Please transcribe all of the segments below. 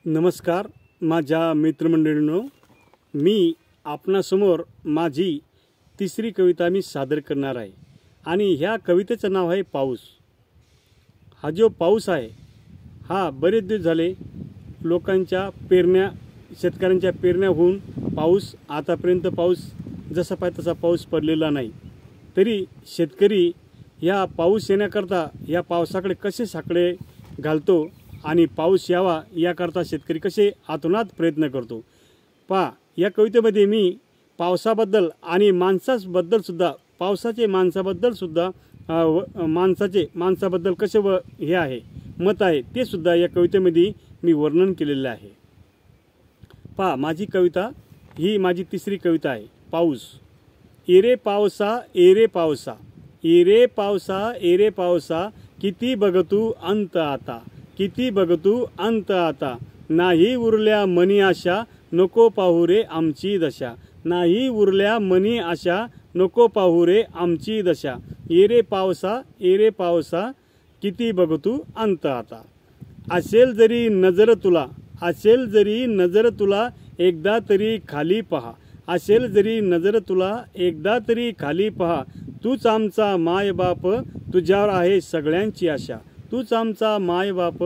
नमस्कार माझ्या मित्रमंडळींनो, मी आपणासमोर माझी तिसरी कविता मी सादर करणार आहे आणि ह्या कवितेचं नाव आहे पाऊस। हा जो पाऊस आहे हा बरेच दिवस झाले लोकांच्या पेरण्या शेतकऱ्यांच्या पेरण्या होऊन पाऊस आतापर्यंत पाऊस जसा पाहिजे तसा पाऊस पडलेला नाही। तरी शेतकरी या पाऊस येण्याकरता या पावसाकडे कसे साकडे घालतो आणि पाऊस यावा याकरता शेतकरी कसे आतुनात प्रयत्न करतो। पहा, या कवितेमध्ये मी पावसाबद्दल आणि माणसाबद्दल सुद्धा पावसाचे माणसाबद्दल सुद्धा माणसाबद्दल कसे हे आहे मत आहे ते सुद्धा या कवितेमध्ये मी वर्णन केलेले आहे। पहा, माझी कविता ही माझी तिसरी कविता आहे पाऊस। एरे पावसा एरे पावसा, एरे पावसा एरे पावसा, किती बघतू अंत आता, किती बघतू अंत आता, नाही उरल्या मनी आशा, नको पाहू रे आमची दशा, नाही उरल्या मनी आशा, नको पाहू रे आमची दशा। एरे पावसा, किती बघतू अंत आता। असेल जरी नजर तुला, असेल जरी नजर तुला, एकदा तरी खाली पहा, असेल जरी नजर तुला, एकदा तरी खाली पहा। तूच आमचा मायबाप, तुझ्यावर आहे सगळ्यांची आशा, तूच आमचा मायबाप,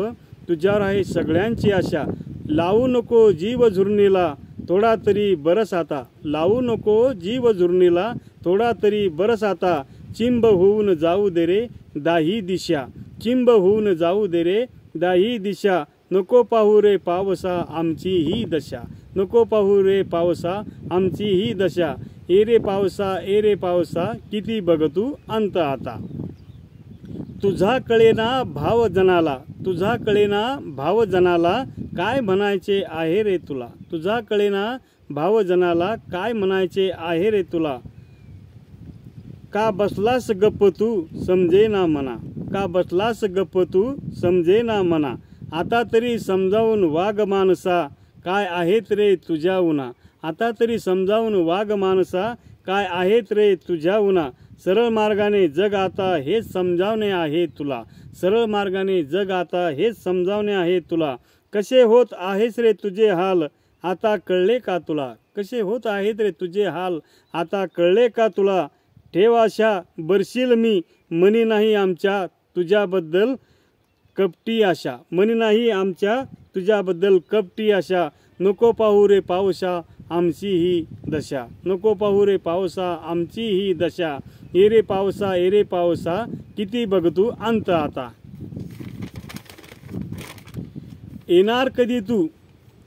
तुझ्यावर आहे सगळ्यांची आशा। लावू नको जीव झुरणीला, थोडा तरी बरस आता, लावू नको जीव झुरणीला, थोडा तरी बरस आता। चिंब होऊन जाऊ दे रे दाही दिशा, चिंब होऊन जाऊ दे रे दाही दिशा, नको पाहू रे पावसा आमची ही दशा, नको पाहू रे पावसा आमची ही दशा। एरे पावसा, किती बघतू अंत आता। तुझा कळेना भाव जनाला, तुझा कळेना भाव जनाला, काय म्हणायचे आहे रे तुला, तुझा कळेना भाव जनाला, काय म्हणायचे आहे रे तुला। का बसलास गप्प तू समजेना मना, का बसलास गप्प तू समजेना मना, आता तरी समजावून वाग माणसा, काय आहेत रे तुझ्या उना, आता तरी समजावून वाग माणसा, काय आहेत रे तुझ्या उना। सरळ मार्गाने जग आता हेच समजावणे आहे तुला, सरळ मार्गाने जग आता हेच समजावणे आहे तुला। कसे होत आहेस रे तुझे हाल, आता कळले का तुला, कसे होत आहेत रे तुझे हाल, आता कळले का तुला। ठेव आशा बरशील मी, मनी नाही आमच्या तुझ्याबद्दल कपटी आशा, मनी नाही आमच्या तुझ्याबद्दल कपटी आशा। नको पाहू रे पावसा आमची ही दशा, नको पाहू रे पावसा आमची ही दशा। एरे पावसा, किती बघतू अंत आता। येणार कधी तू,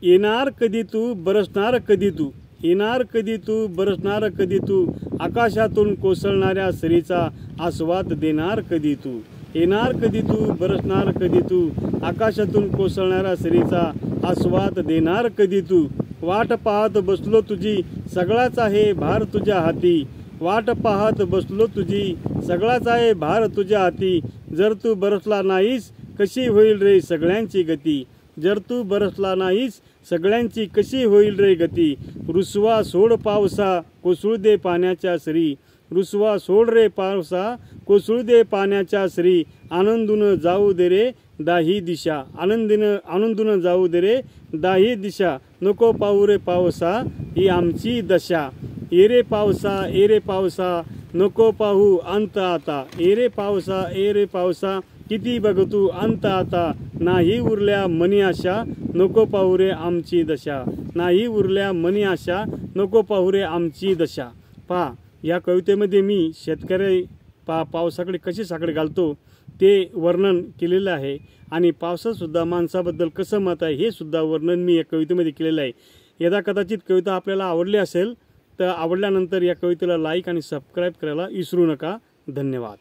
येणार कधी तू, बरसणार कधी तू, येणार कधी तू, बरसणार कधी तू, आकाशातून कोसळणाऱ्या सरीचा आस्वाद देणार कधी तू, येणार कधी तू, बरसणार कधी तू, आकाशातून कोसळणाऱ्या सरीचा आस्वाद देणार कधी तू। वाट पाहत बसलो तुझी, सगळाच आहे भार तुझ्या हाती, वाट पाहत बसलो तुझी, सगळाच आहे भार तुझ्या हाती। जर तू बरसला नाहीस कशी होईल रे सगळ्यांची गती, जर तू बरसला नाहीस सगळ्यांची कशी होईल रे गती। रुसवा सोड पावसा, कोसळू दे पाण्याच्या सरी, रुसवा सोड रे पावसा, कोसळू दे पाण्याच्या सरी। आनंदून जाऊ दे रे दाही दिशा, आनंदून जाऊ दे रे दाही दिशा, नको पाहू रे पावसा ही आमची दशा। एरे पावसा, नको पाहू अंत आता, एरे पावसा, किती बघतू अंत आता। नाही उरल्या मनी आशा, नको पाहू रे आमची दशा, नाही उरल्या मनी आशा, नको पाहू रे आमची दशा। पहा, या कवितेमध्ये मी शेतकरी पावसाकडे कसे साकडे घालतो ते वर्णन केलेलं आहे आणि पावसासुद्धा माणसाबद्दल कसं मत आहे हे सुद्धा वर्णन मी या कवितेमध्ये केलेलं आहे। यदा कदाचित कविता आपल्याला आवडली असेल तर आवडल्यानंतर या कवितेला लाईक आणि सबस्क्राईब करायला विसरू नका। धन्यवाद।